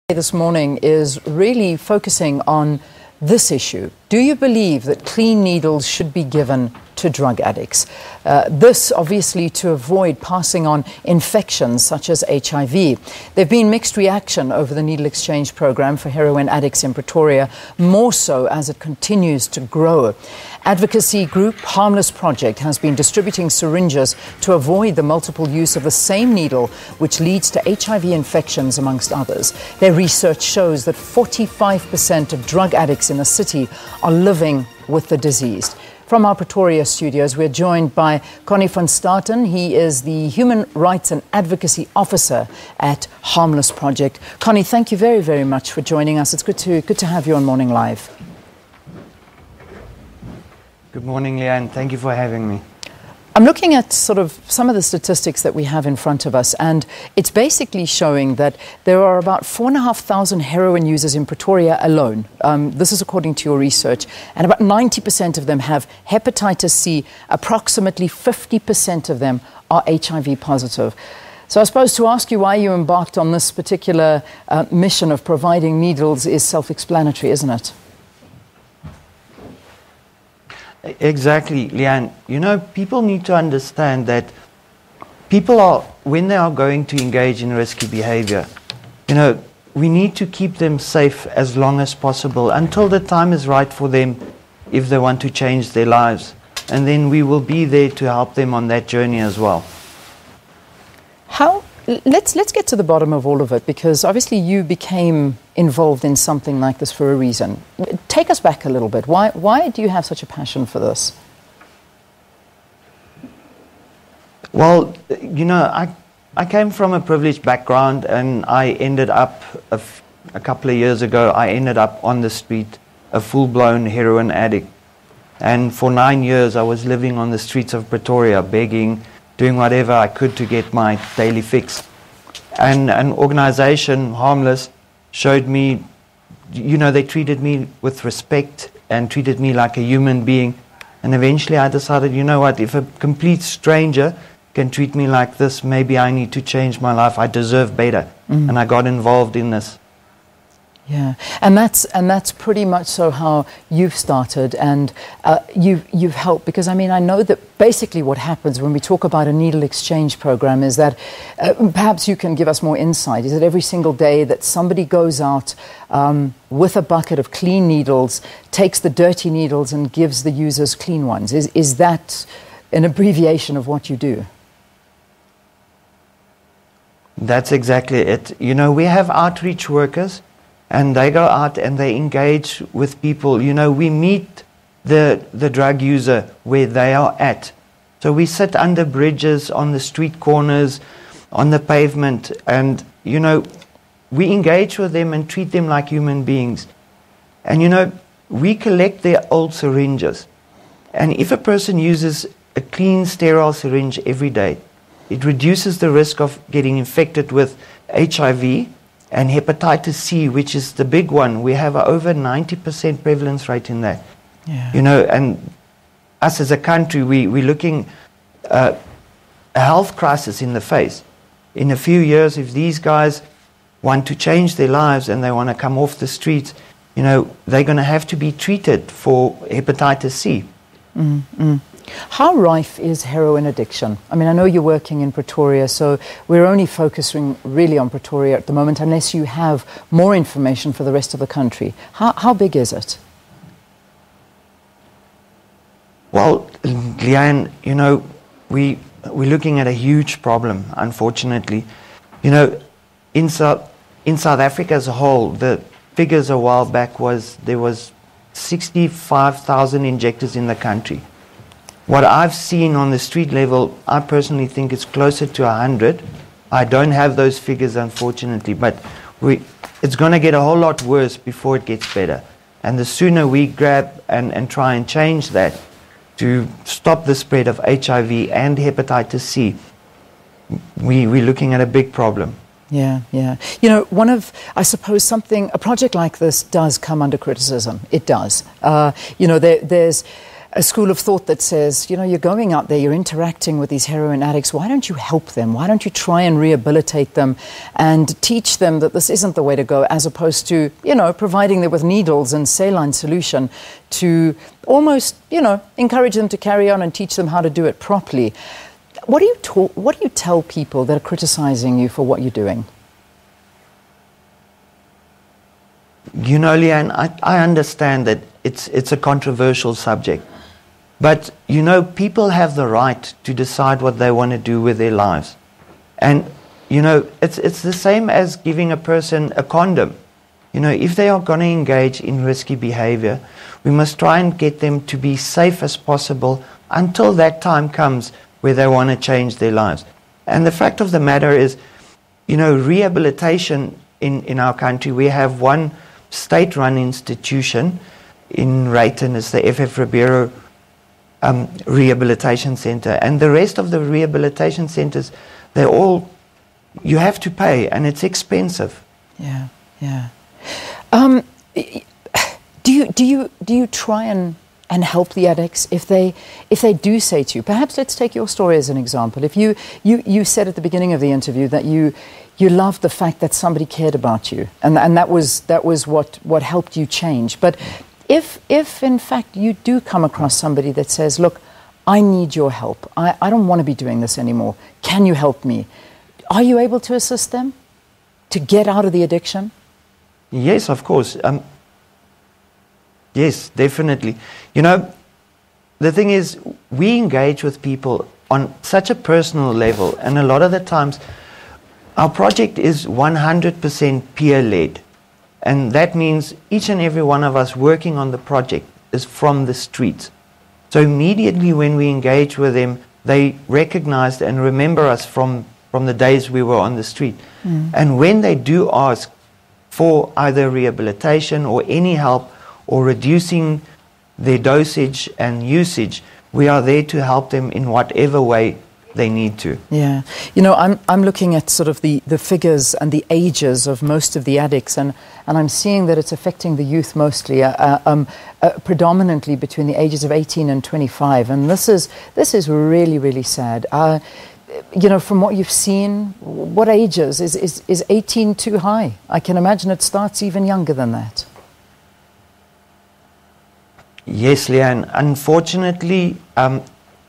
This morning is really focusing on this issue. Do you believe that clean needles should be given to drug addicts? This obviously to avoid passing on infections such as HIV. There have been mixed reaction over the needle exchange program for heroin addicts in Pretoria, more so as it continues to grow. Advocacy group Harmless Project has been distributing syringes to avoid the multiple use of the same needle, which leads to HIV infections amongst others. Their research shows that 45% of drug addicts in the city are living with the disease. From our Pretoria studios, we're joined by Connie from Staden. He is the Human Rights and Advocacy Officer at Harmless Project. Connie, thank you very, very much for joining us. It's good to have you on Morning Live. Good morning, Leanne. Thank you for having me. I'm looking at sort of some of the statistics that we have in front of us, and it's basically showing that there are about 4,500 heroin users in Pretoria alone. This is according to your research, and about 90% of them have hepatitis C. Approximately 50% of them are HIV positive. So I suppose to ask you why you embarked on this particular mission of providing needles is self-explanatory, isn't it? Exactly, Leanne. You know, people need to understand that people are, when they are going to engage in risky behavior, you know, we need to keep them safe as long as possible until the time is right for them if they want to change their lives. And then we will be there to help them on that journey as well. Let's get to the bottom of all of it, because obviously you became involved in something like this for a reason. Take us back a little bit. Why do you have such a passion for this? Well, you know, I came from a privileged background, and I ended up, a couple of years ago, I ended up on the street, a full-blown heroin addict. And for 9 years I was living on the streets of Pretoria, begging, doing whatever I could to get my daily fix. And an organization, Harmless, showed me, you know, they treated me with respect and treated me like a human being. And eventually I decided, you know what, if a complete stranger can treat me like this, maybe I need to change my life. I deserve better. And I got involved in this. Yeah, and that's pretty much so how you've started, and you've helped, because I mean, I know that basically what happens when we talk about a needle exchange program is that perhaps you can give us more insight. Is that every single day that somebody goes out with a bucket of clean needles, takes the dirty needles and gives the users clean ones? Is that an abbreviation of what you do? That's exactly it. You know, we have outreach workers, and they go out and they engage with people. You know, we meet the drug user where they are at. So we sit under bridges, on the street corners, on the pavement, and, you know, we engage with them and treat them like human beings. And, you know, we collect their old syringes. And if a person uses a clean, sterile syringe every day, it reduces the risk of getting infected with HIV and hepatitis C, which is the big one. We have over 90% prevalence rate in that. Yeah. You know, and us as a country, we're looking a health crisis in the face. In a few years, if these guys want to change their lives and they want to come off the streets, you know, they're going to have to be treated for hepatitis C. How rife is heroin addiction? I mean, I know you're working in Pretoria, so we're only focusing really on Pretoria at the moment, unless you have more information for the rest of the country. How big is it? Well, Leanne, you know, we're looking at a huge problem, unfortunately. You know, in South Africa as a whole, the figures a while back was there was 65,000 injectors in the country. What I've seen on the street level, I personally think it's closer to 100. I don't have those figures, unfortunately, but it's going to get a whole lot worse before it gets better. And the sooner we grab and try and change that to stop the spread of HIV and hepatitis C, we're looking at a big problem. Yeah, yeah. You know, I suppose a project like this does come under criticism. It does. You know, there's a school of thought that says, you know, you're going out there, you're interacting with these heroin addicts. Why don't you help them? Why don't you try and rehabilitate them and teach them that this isn't the way to go, as opposed to, you know, providing them with needles and saline solution to almost, you know, encourage them to carry on and teach them how to do it properly. What do you tell people that are criticizing you for what you're doing? You know, Leanne, I understand that it's a controversial subject. But, you know, people have the right to decide what they want to do with their lives. And, you know, it's the same as giving a person a condom. You know, if they are going to engage in risky behavior, we must try and get them to be safe as possible until that time comes where they want to change their lives. And the fact of the matter is, you know, rehabilitation in our country, we have one state-run institution in Rayton, is the FF Ribeiro Rehabilitation Center, and the rest of the rehabilitation centers, they're all, you have to pay, and it's expensive. Yeah, yeah. Do you try and help the addicts if they do say to you, perhaps let's take your story as an example. If you said at the beginning of the interview that you loved the fact that somebody cared about you, and that was what helped you change. But if in fact you do come across somebody that says, look, I need your help, I don't want to be doing this anymore, can you help me? Are you able to assist them to get out of the addiction? Yes, of course. Yes, definitely. You know, the thing is, we engage with people on such a personal level, and a lot of the times our project is 100% peer-led. And that means each and every one of us working on the project is from the streets. So immediately when we engage with them, they recognize and remember us from the days we were on the street. And when they do ask for either rehabilitation or any help or reducing their dosage and usage, we are there to help them in whatever way they need to. Yeah. You know, I'm looking at sort of the figures and the ages of most of the addicts, and I'm seeing that it's affecting the youth mostly, predominantly between the ages of 18 and 25. And this is really, really sad. You know, from what you've seen, what ages? Is 18 too high? I can imagine it starts even younger than that. Yes, Leanne. Unfortunately,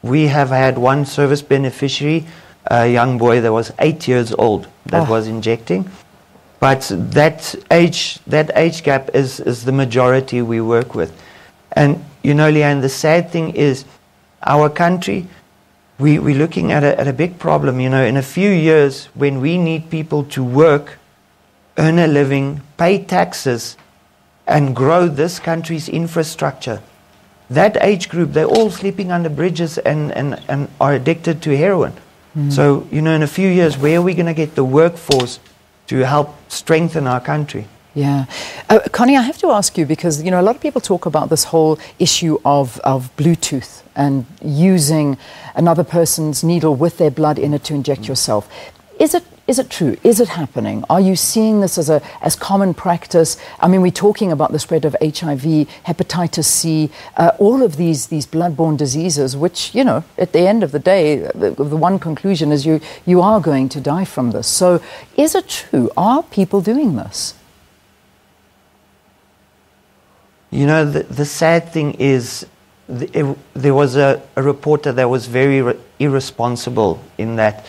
we have had one service beneficiary, a young boy that was 8 years old that was injecting. But that age gap is the majority we work with. And, you know, Leanne, the sad thing is our country, we're looking at a big problem. You know, in a few years, when we need people to work, earn a living, pay taxes, and grow this country's infrastructure, that age group, they're all sleeping under bridges and are addicted to heroin. So, you know, in a few years, where are we going to get the workforce to help strengthen our country? Yeah. Connie, I have to ask you, because, you know, a lot of people talk about this whole issue of Bluetooth and using another person's needle with their blood in it to inject yourself. Is it true? Is it happening? Are you seeing this as common practice? I mean, we're talking about the spread of HIV, hepatitis C, all of these bloodborne diseases, which, you know, at the end of the day, the one conclusion is you are going to die from this. So is it true? Are people doing this? You know, the sad thing is there was a reporter that was very irresponsible in that.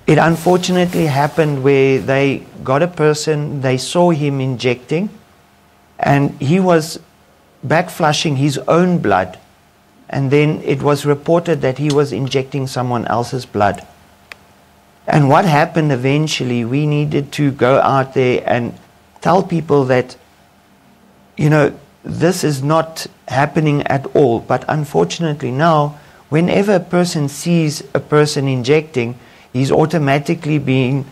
It unfortunately happened where they got a person, they saw him injecting, and he was backflushing his own blood, and then it was reported that he was injecting someone else's blood. And what happened eventually, we needed to go out there and tell people that, you know, this is not happening at all. But unfortunately now, whenever a person sees a person injecting, he's automatically being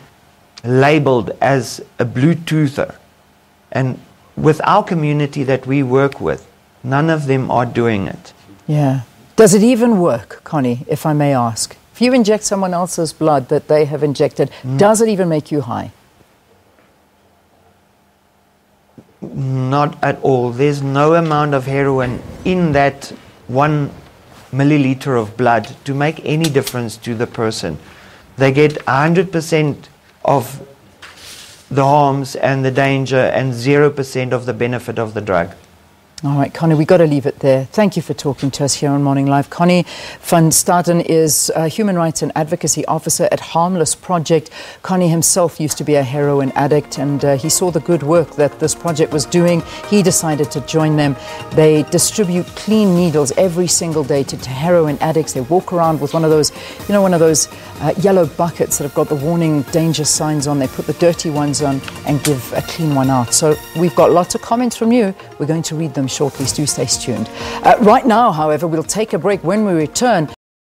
labeled as a Bluetoother. And with our community that we work with, none of them are doing it. Yeah. Does it even work, Connie, if I may ask? If you inject someone else's blood that they have injected, does it even make you high? Not at all. There's no amount of heroin in that 1 milliliter of blood to make any difference to the person. They get 100% of the harms and the danger and 0% of the benefit of the drug. All right, Connie, we've got to leave it there. Thank you for talking to us here on Morning Live. Connie van Staden is a Human Rights and Advocacy Officer at Harmless Project. Connie himself used to be a heroin addict, and he saw the good work that this project was doing. He decided to join them. They distribute clean needles every single day to heroin addicts. They walk around with one of those, you know, one of those yellow buckets that have got the warning danger signs on. They put the dirty ones on and give a clean one out. So we've got lots of comments from you. We're going to read them shortly. Do stay tuned. Right now, however, we'll take a break. When we return,